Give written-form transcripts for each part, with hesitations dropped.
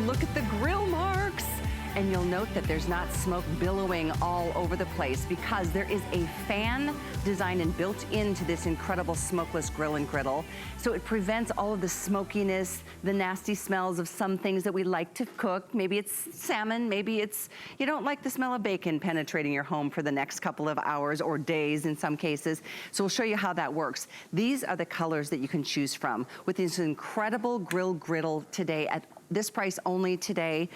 look at the grill marks. And you'll note that there's not smoke billowing all over the place because there is a fan designed and built into this incredible smokeless grill and griddle. So it prevents all of the smokiness, the nasty smells of some things that we like to cook. Maybe it's salmon, maybe it's, you don't like the smell of bacon penetrating your home for the next couple of hours or days in some cases. So we'll show you how that works. These are the colors that you can choose from with this incredible grill griddle today at this price only today.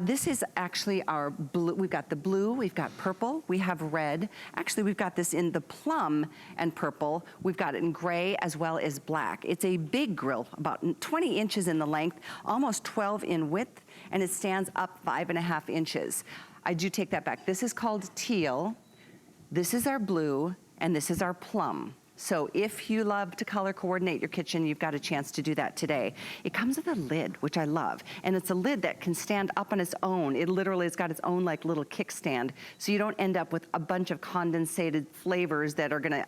This is actually our blue. We've got the blue, we've got purple, we have red. Actually, we've got this in the plum and purple. We've got it in gray as well as black. It's a big grill, about 20 inches in the length, almost 12 in width, and it stands up 5.5 inches. I do take that back. This is called teal, this is our blue, and this is our plum. So if you love to color coordinate your kitchen, you've got a chance to do that today. It comes with a lid, which I love. And it's a lid that can stand up on its own. It literally has got its own like little kickstand. So you don't end up with a bunch of condensated flavors that are gonna,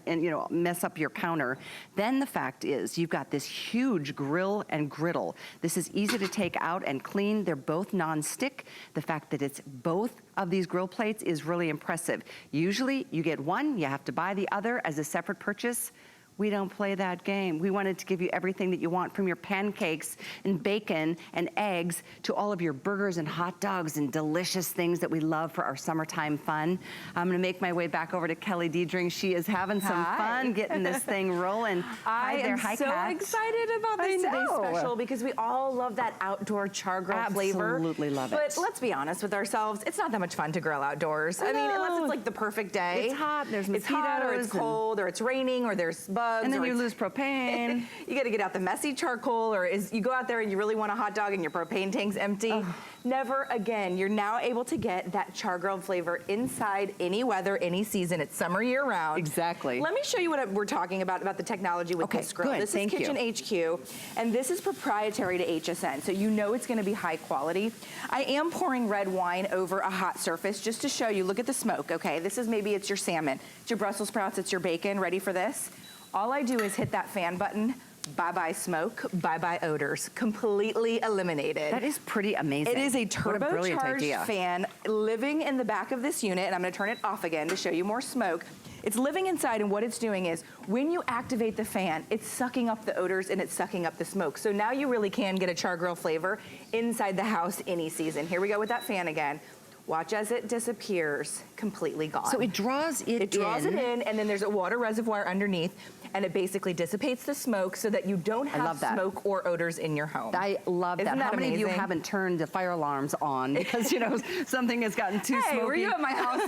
mess up your counter. Then the fact is, you've got this huge grill and griddle. This is easy to take out and clean. They're both non-stick. The fact that it's both of these grill plates is really impressive. Usually you get one, you have to buy the other as a separate purchase. We don't play that game. We wanted to give you everything that you want, from your pancakes and bacon and eggs to all of your burgers and hot dogs and delicious things that we love for our summertime fun. I'm gonna make my way back over to Kelly Diedring. She is having some fun getting this thing rolling. I am so excited about this today's special because we all love that outdoor char grill flavor. Absolutely love it. But let's be honest with ourselves, it's not that much fun to grill outdoors. I mean, unless it's like the perfect day. It's hot, there's mosquitoes. It's hot or it's cold or it's raining or there's bugs. And then you lose propane. You gotta get out the messy charcoal, or you go out there and you really want a hot dog and your propane tank's empty. Never again. You're now able to get that char grilled flavor inside any weather, any season. It's summer year round. Exactly. Let me show you what we're talking about the technology with this grill. Good. This is Kitchen HQ, and this is proprietary to HSN, so you know it's gonna be high quality. I am pouring red wine over a hot surface just to show you. Look at the smoke, okay? This is, maybe it's your salmon, it's your Brussels sprouts, it's your bacon. Ready for this? All I do is hit that fan button. Bye-bye smoke, bye-bye odors. Completely eliminated. That is pretty amazing. It is a turbocharged fan living in the back of this unit, and I'm gonna turn it off again to show you more smoke. It's living inside, and what it's doing is, when you activate the fan, it's sucking up the odors and it's sucking up the smoke. So now you really can get a char grill flavor inside the house any season. Here we go with that fan again. Watch as it disappears, completely gone. So it draws it in. It draws it in, and then there's a water reservoir underneath, and it basically dissipates the smoke so that you don't have smoke or oders in your home. I love that. How many of you haven't turned the fire alarms on because, something has gotten too smoky? Hey, were you at my house?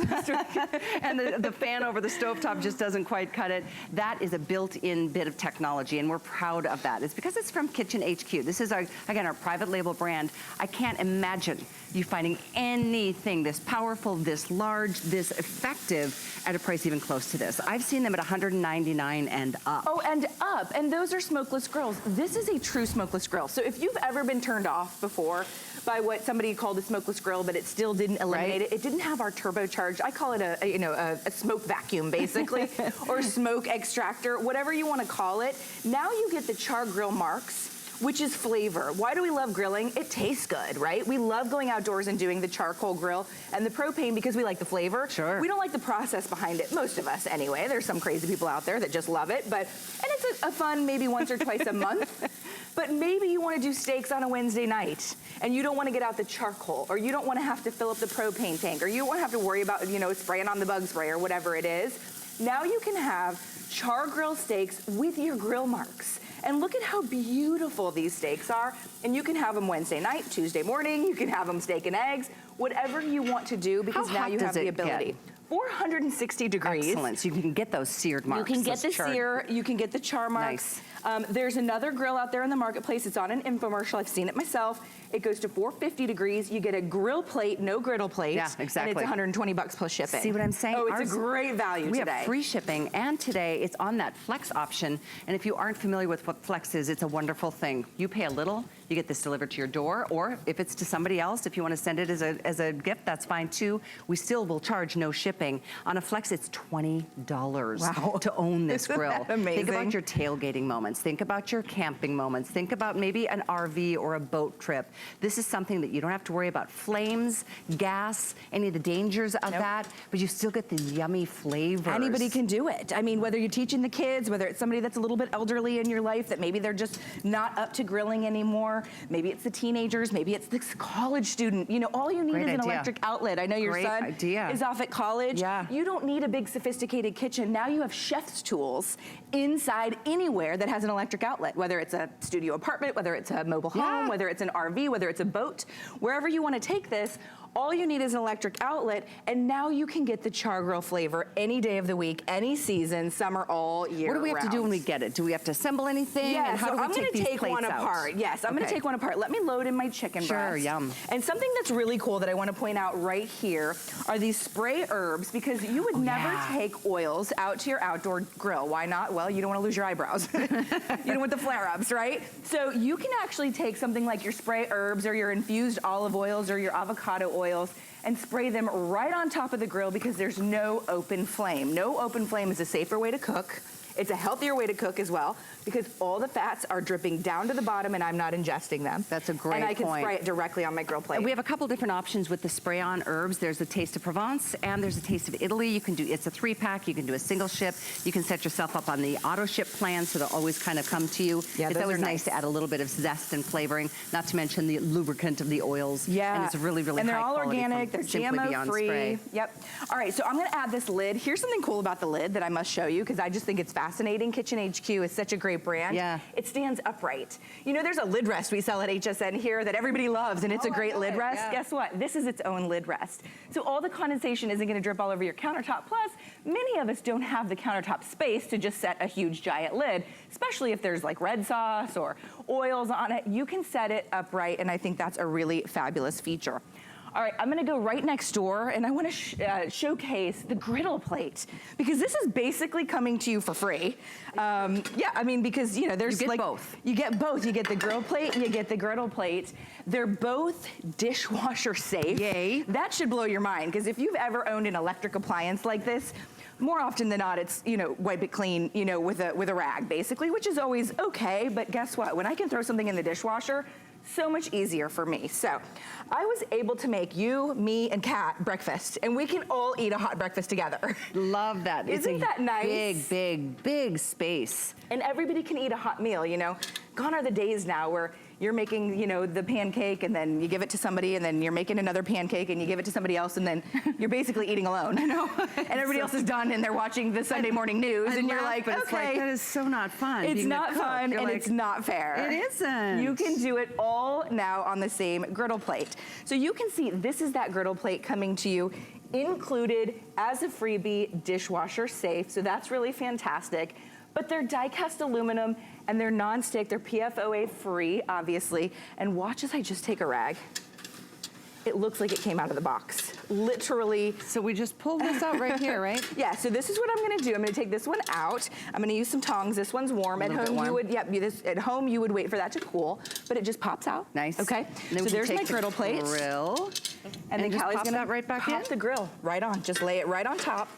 And the fan over the stovetop just doesn't quite cut it. That is a built-in bit of technology, and we're proud of that. It's because it's from Kitchen HQ. This is, again, our private label brand. I can't imagine you finding anything this powerful, this large, this effective at a price even close to this. I've seen them at $199 and up. Oh, and up. And those are smokeless grills. This is a true smokeless grill. So if you've ever been turned off before by what somebody called a smokeless grill, but it still didn't eliminate it, it didn't have our turbocharged, I call it a smoke vacuum, basically, or smoke extractor, whatever you want to call it. Now you get the char grill marks, which is flavor. Why do we love grilling? It tastes good, right? We love going outdoors and doing the charcoal grill and the propane because we like the flavor. Sure. We don't like the process behind it, most of us anyway. There's some crazy people out there that just love it, and it's a fun maybe once or twice a month. But maybe you want to do steaks on a Wednesday night and you don't want to get out the charcoal, or you don't want to have to fill up the propane tank, or you don't want to have to worry about, spraying on the bug spray or whatever it is. Now you can have char grill steaks with your grill marks. And look at how beautiful these steaks are. And you can have them Wednesday night, Tuesday morning. You can have them steak and eggs, whatever you want to do, because now you have the ability. 460 degrees. Excellent. So you can get those seared marks. You can get the sear, you can get the char marks. Nice. There's another grill out there in the marketplace. It's on an infomercial. I've seen it myself. It goes to 450 degrees. You get a grill plate, no griddle plate. Yeah, exactly. And it's 120 bucks plus shipping. See what I'm saying? Oh, it's a great value today. We have free shipping, and today it's on that flex option. And if you aren't familiar with what flex is, it's a wonderful thing. You pay a little, You get this delivered to your door, or if it's to somebody else, if you want to send it as a gift, that's fine too. We still will charge no shipping. On a Flex, it's $20 to own this grill. Isn't that amazing? Think about your tailgating moments. Think about your camping moments. Think about maybe an RV or a boat trip. This is something that you don't have to worry about flames, gas, any of the dangers of that, but you still get the yummy flavors. Anybody can do it. I mean, whether you're teaching the kids, whether it's somebody that's a little bit elderly in your life, that maybe they're just not up to grilling anymore. Maybe it's the teenagers, maybe it's the college student. You know, all you need is an electric outlet. I know your son is off at college. You don't need a big sophisticated kitchen. Now you have chef's tools inside anywhere that has an electric outlet, whether it's a studio apartment, whether it's a mobile home, whether it's an RV, whether it's a boat, wherever you want to take this. All you need is an electric outlet, and now you can get the char grill flavor any day of the week, any season, summer, all year round. What do we have to do when we get it? Do we have to assemble anything? Yeah, and how so do we I'm going to take one apart. Yes, I'm going to take one apart. Let me load in my chicken breast. Sure, yum. And something that's really cool that I want to point out right here are these spray herbs, because you would never take oils out to your outdoor grill. Why not? Well, you don't want to lose your eyebrows. You don't want the flare-ups, right? So you can actually take something like your spray herbs or your infused olive oils or your avocado oils and spray them right on top of the grill, because there's no open flame. No open flame is a safer way to cook. It's a healthier way to cook as well, because all the fats are dripping down to the bottom and I'm not ingesting them. That's a great point. And I can spray it directly on my grill plate. And we have a couple different options with the spray-on herbs. There's a Taste of Provence and there's a Taste of Italy. You can do, it's a 3-pack. You can do a single ship. You can set yourself up on the auto ship plan, so they'll always kind of come to you. Yeah, it's always nice to add a little bit of zest and flavoring, not to mention the lubricant of the oils. Yeah. And it's really, really and they're high all quality organic. They're GMO-free. Yep. All right, so I'm going to add this lid. Here's something cool about the lid that I must show you, because I just think it's fascinating. Kitchen HQ is such a great brand. Yeah. It stands upright. You know, there's a lid rest we sell at HSN here that everybody loves, and it's a great lid rest. Yeah. Guess what? This is its own lid rest. So all the condensation isn't going to drip all over your countertop. Plus, many of us don't have the countertop space to just set a huge giant lid, especially if there's like red sauce or oils on it. You can set it upright, and I think that's a really fabulous feature. All right, I'm gonna go right next door, and I wanna showcase the griddle plate, because this is basically coming to you for free. Yeah, I mean, because, you know, there's you get both. You get both. You get the grill plate, and you get the griddle plate. They're both dishwasher safe. Yay. That should blow your mind, because if you've ever owned an electric appliance like this, more often than not, it's, you know, wipe it clean, you know, with a rag, basically, which is always okay. But guess what? When I can throw something in the dishwasher, so much easier for me. So I was able to make you, me, and Kat breakfast, and we can all eat a hot breakfast together. Love that. Isn't that nice? Big, big, big space. And everybody can eat a hot meal, you know. Gone are the days now where you're making, you know, the pancake, and then you give it to somebody, and then you're making another pancake, and you give it to somebody else, and then you're basically eating alone. I know. And everybody else is done, and they're watching the Sunday morning news, and you're like, but it's like, that is so not fun. It's not fun, and it's not fair. It isn't. You can do it all now on the same griddle plate. So you can see this is that griddle plate coming to you, included as a freebie, dishwasher safe. So that's really fantastic. But they're die-cast aluminum, and they're non-stick. They're PFOA free, obviously. And watch as I just take a rag. It looks like it came out of the box, literally. So we just pull this out right here, right? Yeah, so this is what I'm gonna do. I'm gonna take this one out. I'm gonna use some tongs. This one's warm. At home, you would, at home, you would wait for that to cool, but it just pops out. Nice. Okay, so there's my griddle plate. Grill. And then Callie's gonna right back pop the grill right on. Just lay it right on top.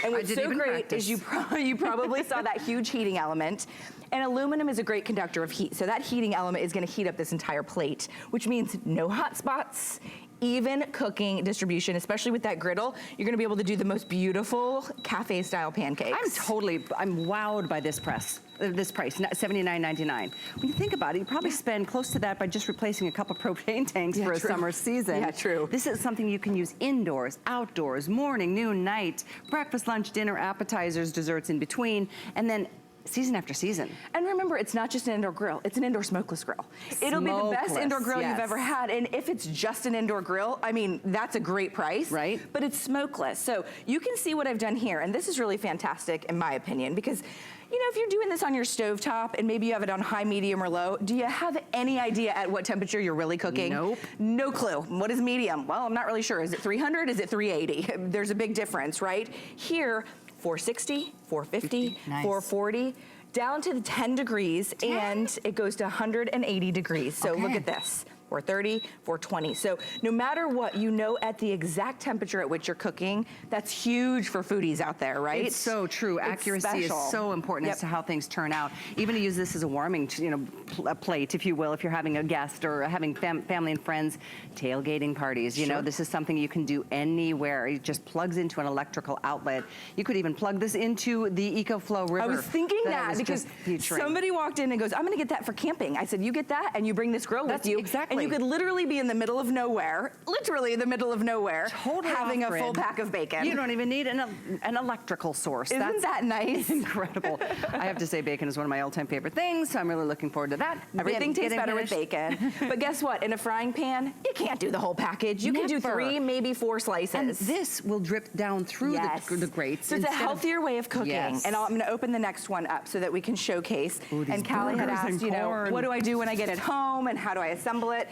And what's so great is you probably saw that huge heating element. And aluminum is a great conductor of heat. So that heating element is gonna heat up this entire plate, which means no hot spots, even cooking distribution, especially with that griddle. You're gonna be able to do the most beautiful cafe-style pancakes. I'm wowed by this price, $79.99. When you think about it, you probably spend close to that by just replacing a couple propane tanks for a summer season. Yeah, true. This is something you can use indoors, outdoors, morning, noon, night, breakfast, lunch, dinner, appetizers, desserts in between, and then season after season. And remember, it's not just an indoor grill, it's an indoor smokeless grill. It'll be the best indoor grill you've ever had. And if it's just an indoor grill, I mean, that's a great price. Right. But it's smokeless. So you can see what I've done here. And this is really fantastic in my opinion, because you know, if you're doing this on your stovetop and maybe you have it on high, medium, or low, do you have any idea at what temperature you're really cooking? Nope. No clue. What is medium? Well, I'm not really sure. Is it 300? Is it 380? There's a big difference, right? Here, 460, 450, nice. 440. down to the 10 degrees, 10? and it goes to 180 degrees. So look at this. 430, 420. So no matter what, you know at the exact temperature at which you're cooking. That's huge for foodies out there, right? It's so true. Accuracy is so important as to how things turn out. Even to use this as a warming, a plate, if you will, if you're having a guest or having family and friends, tailgating parties. You know, this is something you can do anywhere. It just plugs into an electrical outlet. You could even plug this into the EcoFlow river. I was thinking that because somebody walked in and goes, I'm gonna get that for camping. I said, you get that and you bring this grill with you. Exactly. And you could literally be in the middle of nowhere, literally in the middle of nowhere, totally having a full pack of bacon. You don't even need an electrical source. Isn't that nice? Incredible. I have to say bacon is one of my all-time favorite things, so I'm really looking forward to that. Everything tastes better with bacon. But guess what? In a frying pan, you can't do the whole package. You can do 3, maybe 4 slices. And this will drip down through the grates. So it's a healthier way of cooking. Yes. And I'm gonna open the next one up so that we can showcase. And Callie had asked, what do I do when I get it home and how do I assemble it?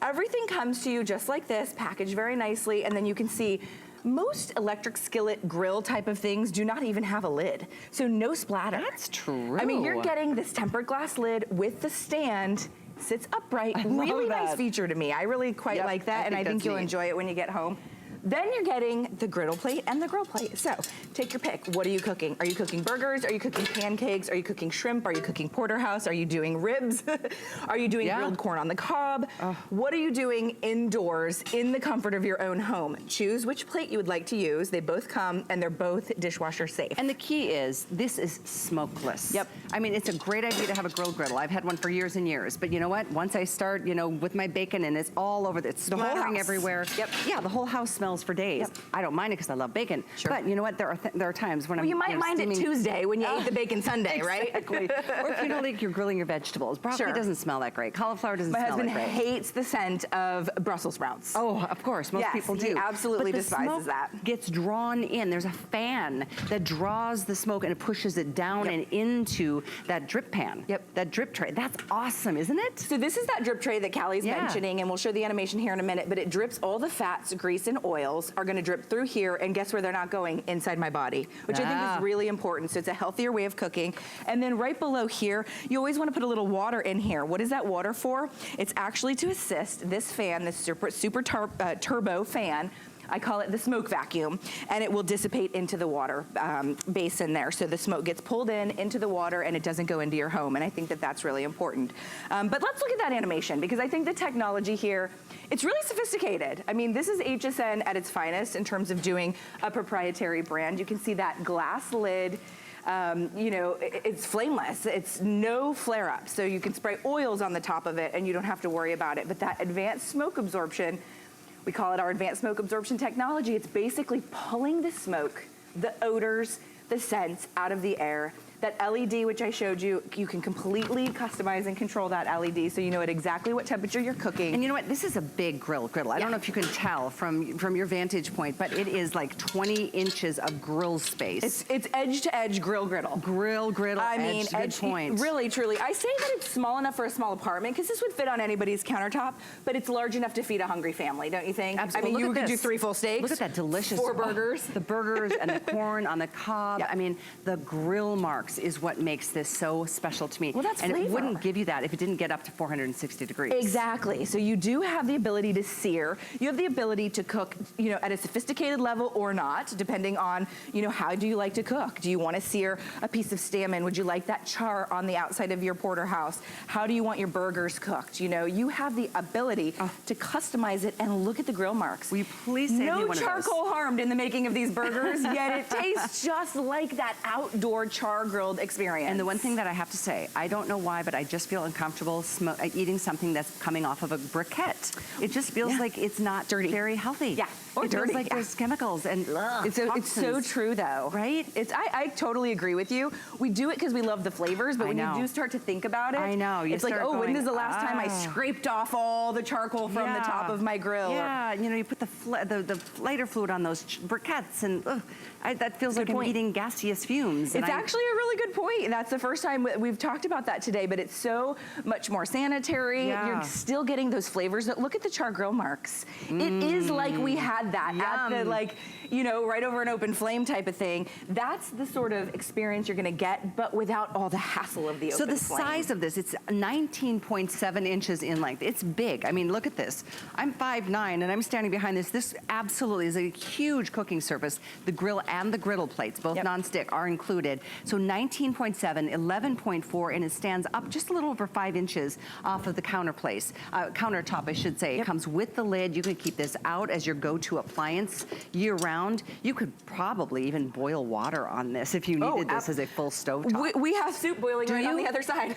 Everything comes to you just like this, packaged very nicely, and then you can see most electric skillet grill type of things do not even have a lid, so no splatter. That's true. I mean, you're getting this tempered glass lid with the stand, sits upright. Really nice feature to me. I really quite like that, and I think you'll enjoy it when you get home. Then you're getting the griddle plate and the grill plate. So take your pick. What are you cooking? Are you cooking burgers? Are you cooking pancakes? Are you cooking shrimp? Are you cooking porterhouse? Are you doing ribs? Are you doing grilled corn on the cob? What are you doing indoors in the comfort of your own home? Choose which plate you would like to use. They both come and they're both dishwasher safe. And the key is, this is smokeless. I mean, it's a great idea to have a griddle. I've had one for years and years, but you know what? Once I start, with my bacon and it's all over, it's splattering everywhere. Yeah, the whole house smells for days. I don't mind it because I love bacon. But you know what? There are times when you might mind it Tuesday when you ate the bacon Sunday, right? Exactly. Or if you don't think you're grilling your vegetables. Broccoli doesn't smell that great. Cauliflower doesn't smell that great. My husband hates the scent of Brussels sprouts. Oh, of course. Most people do. He absolutely despises that. Gets drawn in. There's a fan that draws the smoke and it pushes it down and into that drip pan. That drip tray. That's awesome, isn't it? So this is that drip tray that Callie's mentioning, and we'll show the animation here in a minute, but it drips all the fats, grease, and oils are gonna drip through here, and guess where they're not going? Inside my body, which I think is really important. So it's a healthier way of cooking. And then right below here, you always wanna put a little water in here. What is that water for? It's actually to assist this fan, this super turbo fan. I call it the smoke vacuum, and it will dissipate into the water basin there. So the smoke gets pulled into the water and it doesn't go into your home. And I think that that's really important. But let's look at that animation, because I think the technology here, it's really sophisticated. I mean, this is HSN at its finest in terms of doing a proprietary brand. You can see that glass lid. It's flameless. It's no flare up. So you can spray oils on the top of it and you don't have to worry about it. But that advanced smoke absorption, we call it our advanced smoke absorption technology. It's basically pulling the smoke, the odors, the scents out of the air. That LED, which I showed you, you can completely customize and control that LED so you know at exactly what temperature you're cooking. And you know what? This is a big griddle. I don't know if you can tell from your vantage point, but it is like 20 inches of grill space. It's edge to edge griddle. Griddle, edge point. Really, truly. I say that it's small enough for a small apartment because this would fit on anybody's countertop, but it's large enough to feed a hungry family, don't you think? Absolutely. I mean, you could do 3 full steaks. Look at that delicious. 4 burgers. The burgers and the corn on the cob. I mean, the grill marks is what makes this so special to me. Well, that's flavor. It wouldn't give you that if it didn't get up to 460 degrees. Exactly. So you do have the ability to sear. You have the ability to cook, at a sophisticated level or not, depending on, how do you like to cook? Do you want to sear a piece of salmon? Would you like that char on the outside of your porterhouse? How do you want your burgers cooked? You have the ability to customize it, and look at the grill marks. Will you please save me one of those? No charcoal harmed in the making of these burgers, yet it tastes just like that outdoor char grilled experience. And the one thing that I have to say, I don't know why, but I just feel uncomfortable eating something that's coming off of a briquette. It just feels like it's not dirty, very healthy. Or it dirty. Feels like there's chemicals and it's so true though, right? I totally agree with you. We do it because we love the flavors, but when you do start to think about it, it's like, when is the last time I scraped off all the charcoal from the top of my grill? Yeah, you put the lighter fluid on those briquettes, and that feels like I'm eating gaseous fumes. It's actually a really good point. That's the first time we've talked about that today, but it's so much more sanitary. You're still getting those flavors. Look at the char grill marks. It is like we had had that at the, like, you know, right over an open flame type of thing. That's the sort of experience you're gonna get, but without all the hassle of the open flame. So the size of this, it's 19.7 inches in length. It's big. I mean, look at this. I'm 5'9", and I'm standing behind this. This absolutely is a huge cooking surface. The grill and the griddle plates, both nonstick, are included. So 19.7, 11.4, and it stands up just a little over 5 inches off of the countertop, I should say. It comes with the lid. You can keep this out as your go-to appliance year-round. You could probably even boil water on this if you needed this as a full stovetop. We have soup boiling on the other side.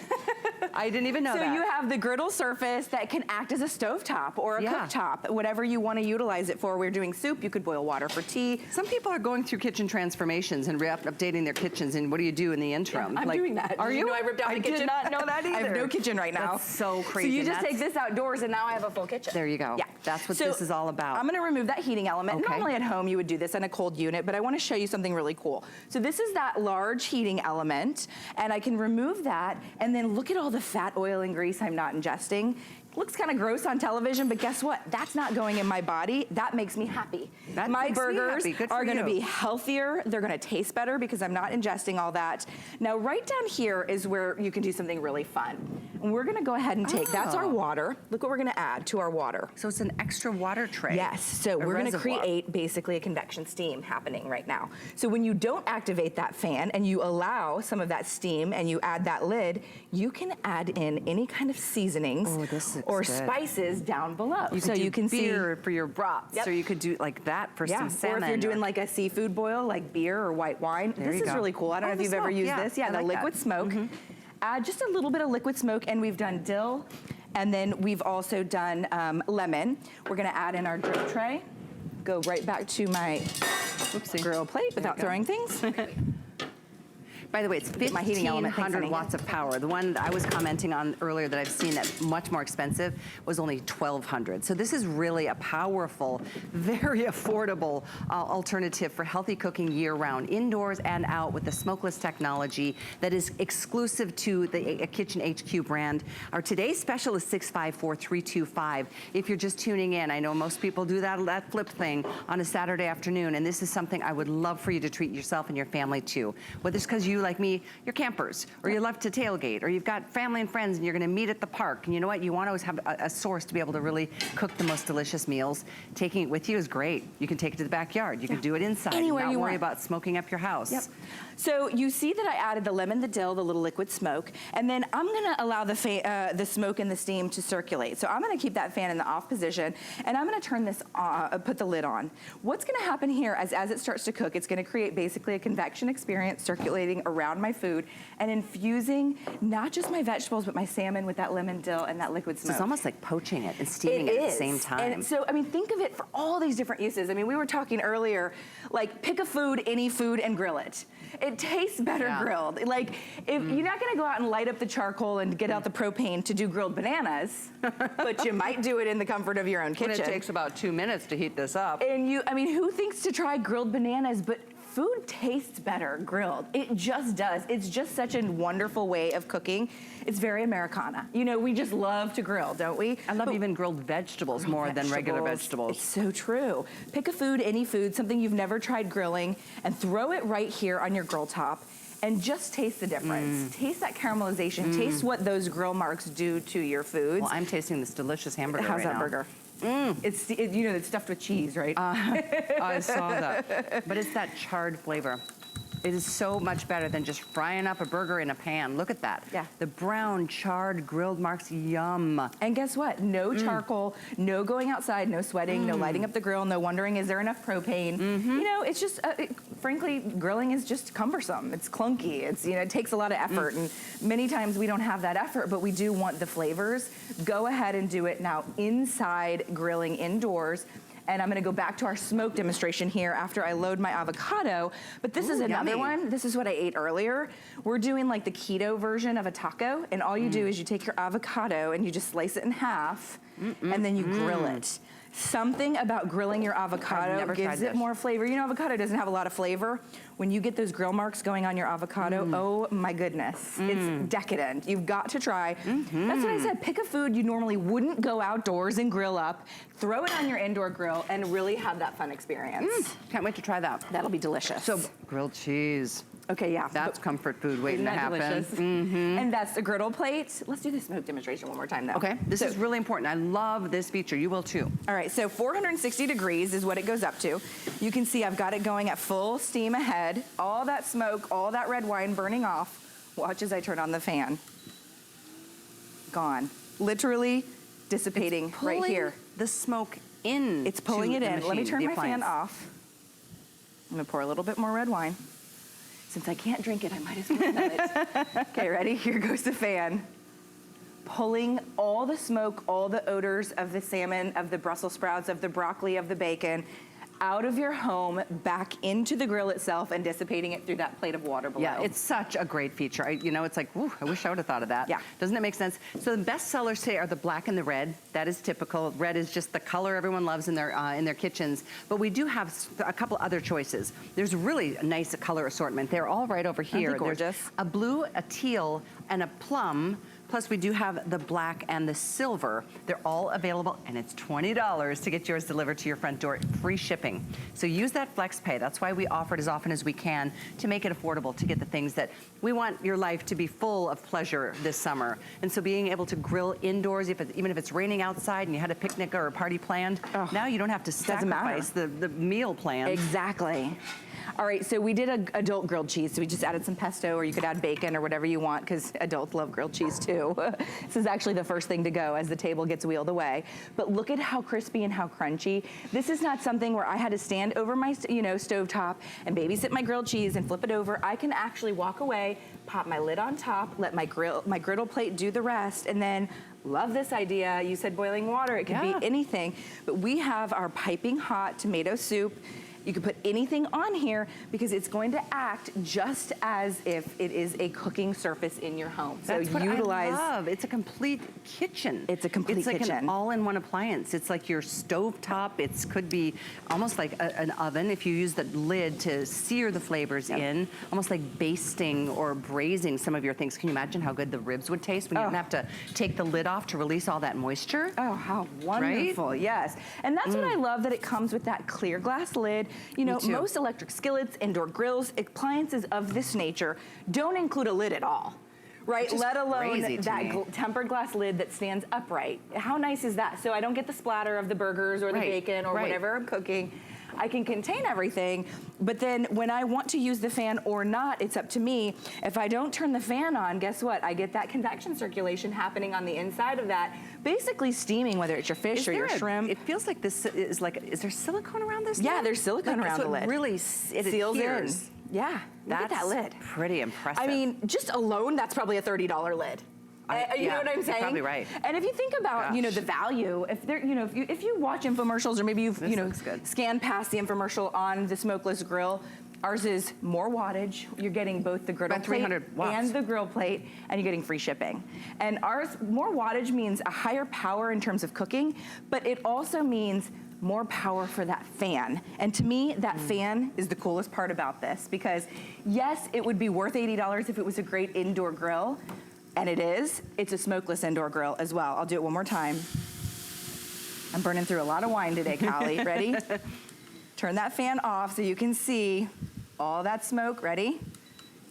I didn't even know that. So you have the griddle surface that can act as a stovetop or a cooktop, whatever you want to utilize it for. We're doing soup. You could boil water for tea. Some people are going through kitchen transformations and updating their kitchens, and what do you do in the interim? I'm doing that. Are you? know I ripped out the kitchen? I did not know that either. I have no kitchen right now. That's so crazy. So you just take this outdoors and now I have a full kitchen. There you go. Yeah. That's what this is all about. I'm gonna remove that heating element. Okay. Normally at home you would do this in a cold unit, but I wanna show you something really cool. So this is that large heating element, and I can remove that, and then look at all the fat, oil, and grease I'm not ingesting. Looks kind of gross on television, but guess what? That's not going in my body. That makes me happy. My burgers are gonna be healthier. They're gonna taste better because I'm not ingesting all that. Now, right down here is where you can do something really fun. And we're gonna go ahead and take, that's our water. Look what we're gonna add to our water. So it's an extra water tray. Yes, so we're gonna create basically a convection steam happening right now. So when you don't activate that fan and you allow some of that steam and you add that lid, you can add in any kind of seasonings or spices down below. You can see beer for your broths, or you could do like that for some salmon. Or if you're doing like a seafood boil, like beer or white wine. This is really cool. I don't know if you've ever used this. Yeah, the liquid smoke. Add just a little bit of liquid smoke, and we've done dill, and then we've also done lemon. We're gonna add in our drill tray. Go right back to my grill plate without throwing things. By the way, it's 1500 watts of power. The one that I was commenting on earlier that I've seen that's much more expensive was only 1200. So this is really a powerful, very affordable alternative for healthy cooking year-round, indoors and out, with the smokeless technology that is exclusive to the Kitchen HQ brand. Our today's special is 654325. If you're just tuning in, I know most people do that flip thing on a Saturday afternoon, and this is something I would love for you to treat yourself and your family to. Whether it's because you, like me, you're campers, or you love to tailgate, or you've got family and friends and you're gonna meet at the park, and you know what, you wanna always have a source to be able to really cook the most delicious meals. Taking it with you is great. You can take it to the backyard. You can do it inside. Anywhere and you not worry want. about smoking up your house. So you see that I added the lemon, the dill, the little liquid smoke, and then I'm gonna allow the smoke and the steam to circulate. So I'm gonna keep that fan in the off position, and I'm gonna turn this, put the lid on. What's gonna happen here as it starts to cook, it's gonna create basically a convection experience circulating around my food and infusing not just my vegetables, but my salmon with that lemon, dill, and that liquid smoke. So it's almost like poaching it and steaming it at the same time. And so, I mean, think of it for all these different uses. I mean, we were talking earlier, like pick a food, any food, and grill it. It tastes better grilled. Like, if you're not gonna go out and light up the charcoal and get out the propane to do grilled bananas, but you might do it in the comfort of your own kitchen. And it takes about 2 minutes to heat this up. And I mean, who thinks to try grilled bananas, but food tastes better grilled. It just does. It's just such a wonderful way of cooking. It's very Americana. You know, we just love to grill, don't we? I love even grilled vegetables more than regular vegetables. It's so true. Pick a food, any food, something you've never tried grilling, and throw it right here on your grill top, and just taste the difference. Taste that caramelization. Taste what those grill marks do to your foods. Well, I'm tasting this delicious hamburger How's that burger? It's you know, it's stuffed with cheese, right? I saw that. But it's that charred flavor. It is so much better than just frying up a burger in a pan. Look at that. Yeah. The brown, charred, grilled marks, yum. And guess what? No charcoal, no going outside, no sweating, no lighting up the grill, no wondering, is there enough propane? You know, it's just, frankly, grilling is just cumbersome. It's clunky. It's, you know, it takes a lot of effort. And many times we don't have that effort, but we do want the flavors. Go ahead and do it now inside, grilling indoors. And I'm gonna go back to our smoke demonstration here after I load my avocado. But this is another one. This is what I ate earlier. We're doing like the keto version of a taco. And all you do is you take your avocado and you just slice it in half. and then you grill it. Something about grilling your avocado gives it more flavor. You know, avocado doesn't have a lot of flavor. When you get those grill marks going on your avocado, oh my goodness, it's decadent. You've got to try. That's what I said, pick a food you normally wouldn't go outdoors and grill up, throw it on your indoor grill, and really have that fun experience. Can't wait to try that. That'll be delicious. So, grilled cheese. Okay, yeah. That's comfort food waiting to happen. Delicious? And that's the griddle plate. Let's do the smoke demonstration one more time though. Okay, this is really important. I love this feature. You will too. All right, so 460 degrees is what it goes up to. You can see I've got it going at full steam ahead. All that smoke, all that red wine burning off. Watch as I turn on the fan. Gone. Literally dissipating right here. The smoke in. It's pulling it in. Let me turn my fan off. I'm gonna pour a little bit more red wine. Since I can't drink it, I might as well smell it. Okay, ready? Here goes the fan. Pulling all the smoke, all the odors of the salmon, of the Brussels sprouts, of the broccoli, of the bacon, out of your home, back into the grill itself, and dissipating it through that plate of water below. Yeah, it's such a great feature. You know, it's like, whew, I wish I would have thought of that. Yeah. Doesn't it make sense? So the best sellers today are the black and the red. That is typical. Red is just the color everyone loves in their kitchens. But we do have a couple other choices. There's a really nice color assortment. They're all right over here. Aren't they gorgeous? There's a blue, a teal, and a plum. Plus, we do have the black and the silver. They're all available, and it's $20 to get yours delivered to your front door, free shipping. So use that flex pay. That's why we offer it as often as we can to make it affordable, to get the things that we want your life to be full of pleasure this summer. And so being able to grill indoors, even if it's raining outside and you had a picnic or a party planned, now you don't have to sacrifice the meal plan. Exactly. All right, so we did an adult grilled cheese. So we just added some pesto, or you could add bacon or whatever you want, because adults love grilled cheese too. This is actually the first thing to go as the table gets wheeled away. But look at how crispy and how crunchy. This is not something where I had to stand over my stovetop and babysit my grilled cheese and flip it over. I can actually walk away, pop my lid on top, let my griddle plate do the rest, and then love this idea. You said boiling water, it could be anything. But we have our piping hot tomato soup. You can put anything on here because it's going to act just as if it is a cooking surface in your home. That's so what I love. It's a complete kitchen. It's a complete kitchen. It's like an all-in-one appliance. It's like your stovetop. It could be almost like an oven if you use the lid to sear the flavors in, almost like basting or braising some of your things. Can you imagine how good the ribs would taste when you didn't have to take the lid off to release all that moisture? Oh, how wonderful, right? Yes. And that's what I love, that it comes with that clear glass lid. You know, most electric skillets, indoor grills, appliances of this nature don't include a lid at all, right? Let alone that tempered glass lid that stands upright. How nice is that? So I don't get the splatter of the burgers or the bacon or whatever I'm cooking. I can contain everything, but then when I want to use the fan or not, it's up to me. If I don't turn the fan on, guess what? I get that convection circulation happening on the inside of that, basically steaming, whether it's your fish or your shrimp. It feels like this is like, is there silicone around this? Yeah, there's silicone around the lid. It really seals in. Yeah, look at that lid. Pretty impressive. I mean, just alone, that's probably a $30 lid. You know what I'm saying? You're probably right. And if you think about, you know, the value, if there, you know, if you watch infomercials, or maybe you've, scanned past the infomercial on the smokeless grill, ours is more wattage. You're getting both the griddle plate and the grill plate, and you're getting free shipping. And ours, more wattage means a higher power in terms of cooking, but it also means more power for that fan. And to me, that fan is the coolest part about this, because yes, it would be worth $80 if it was a great indoor grill. And it is. It's a smokeless indoor grill as well. I'll do it one more time. I'm burning through a lot of wine today, Callie. Ready? Turn that fan off so you can see all that smoke. Ready?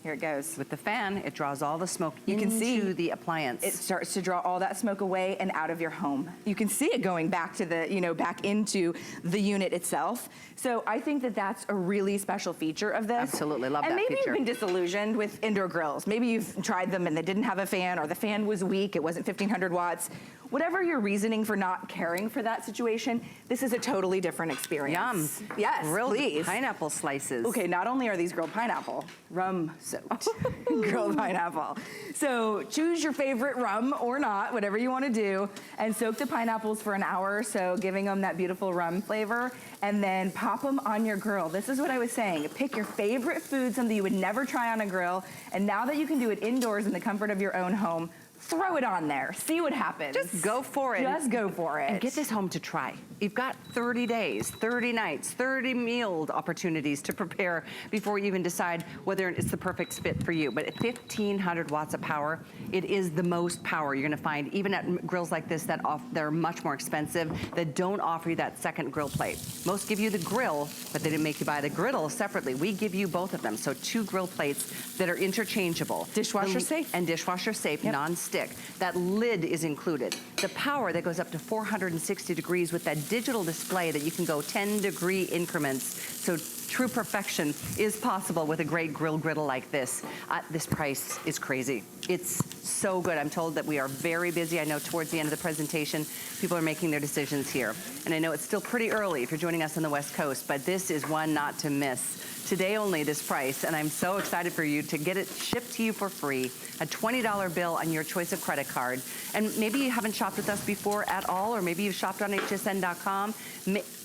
Here it goes. With the fan, it draws all the smoke into the appliance. It starts to draw all that smoke away and out of your home. You can see it going back to the, back into the unit itself. So I think that that's a really special feature of this. Absolutely, love that feature. And maybe you've been disillusioned with indoor grills. Maybe you've tried them and they didn't have a fan, or the fan was weak, it wasn't 1500 watts. Whatever your reasoning for not caring for that situation, this is a totally different experience. Yum. Yes, grilled please. Pineapple slices. Okay, not only are these grilled pineapple, rum soaked grilled pineapple. So choose your favorite rum or not, whatever you want to do, and soak the pineapples for an hour or so, giving them that beautiful rum flavor, and then pop them on your grill. This is what I was saying. Pick your favorite food, something you would never try on a grill, and now that you can do it indoors in the comfort of your own home, throw it on there. See what happens. Just go for it. Just go for it. And get this home to try. You've got 30 days, 30 nights, 30 meal opportunities to prepare before you even decide whether it's the perfect fit for you. But at 1500 watts of power, it is the most power you're gonna find, even at grills like this that are much more expensive, that don't offer you that second grill plate. Most give you the grill, but they didn't make you buy the griddle separately. We give you both of them. So 2 grill plates that are interchangeable. Dishwasher safe. And dishwasher safe, non-stick. That lid is included. The power that goes up to 460 degrees with that digital display that you can go 10-degree increments. So true perfection is possible with a great griddle like this. This price is crazy. It's so good. I'm told that we are very busy. I know towards the end of the presentation, people are making their decisions here. And I know it's still pretty early if you're joining us on the West Coast, but this is one not to miss. Today only, this price, and I'm so excited for you to get it shipped to you for free, a $20 bill on your choice of credit card. And maybe you haven't shopped with us before at all, or maybe you've shopped on hsn.com.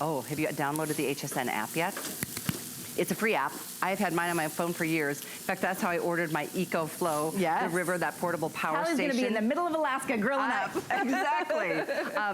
Oh, have you downloaded the HSN app yet? It's a free app. I've had mine on my phone for years. In fact, that's how I ordered my EcoFlow, the river, that portable power station. Hallie's gonna be in the middle of Alaska grilling up. Exactly.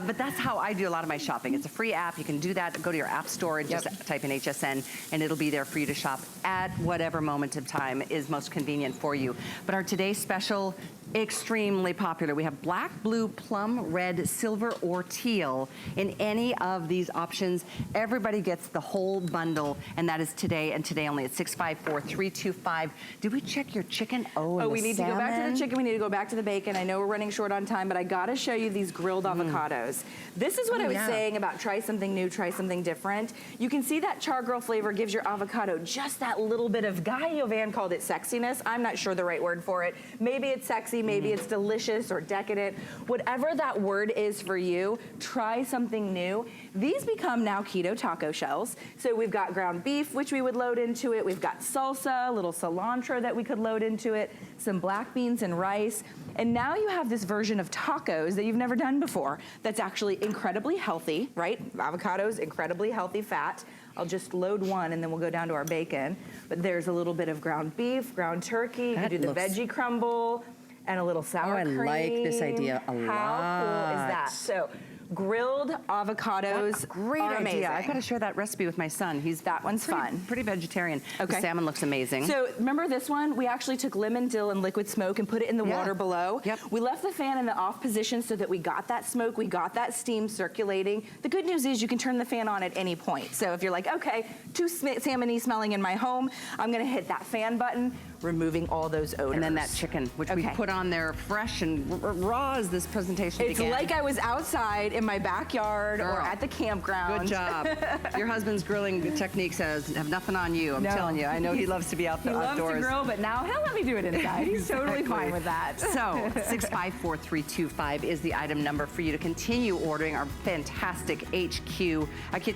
But that's how I do a lot of my shopping. It's a free app. You can do that. Go to your app store and just type in HSN, and it'll be there for you to shop at whatever moment of time is most convenient for you. But our today's special, extremely popular. We have black, blue, plum, red, silver, or teal in any of these options. Everybody gets the whole bundle, and that is today and today only. It's 654-325. Did we check your chicken? Oh, we need to go back to the chicken. We need to go back to the bacon. I know we're running short on time, but I gotta show you these grilled avocados. This is what I was saying about try something new, try something different. You can see that char grill flavor gives your avocado just that little bit of, Guy Yovan called it sexiness. I'm not sure the right word for it. Maybe it's sexy, maybe it's delicious or decadent. Whatever that word is for you, try something new. These become now keto taco shells. So we've got ground beef, which we would load into it. We've got salsa, a little cilantro that we could load into it, some black beans and rice. And now you have this version of tacos that you've never done before that's actually incredibly healthy, right? Avocados, incredibly healthy fat. I'll just load one and then we'll go down to our bacon. But there's a little bit of ground beef, ground turkey, you can do the veggie crumble, and a little sour cream. I like this idea a lot. How cool is that? So grilled avocados, what a great idea. I've got to share that recipe with my son. That one's fun. Pretty vegetarian. Okay. The salmon looks amazing. So remember this one? We actually took lemon, dill, and liquid smoke and put it in the water below. We left the fan in the off position so that we got that smoke, we got that steam circulating. The good news is you can turn the fan on at any point. So if you're like, okay, too salmon-y smelling in my home, I'm gonna hit that fan button, removing all those odors. And then that chicken, which we put on there fresh and raw as this presentation began. It's like I was outside in my backyard or at the campground. Good job. Your husband's grilling techniques have nothing on you, I'm telling you. I know he loves to be outdoors. He loves to grill, but now he'll let me do it inside. He's totally fine with that. So 654-325 is the item number for you to continue ordering our fantastic HQ kitchen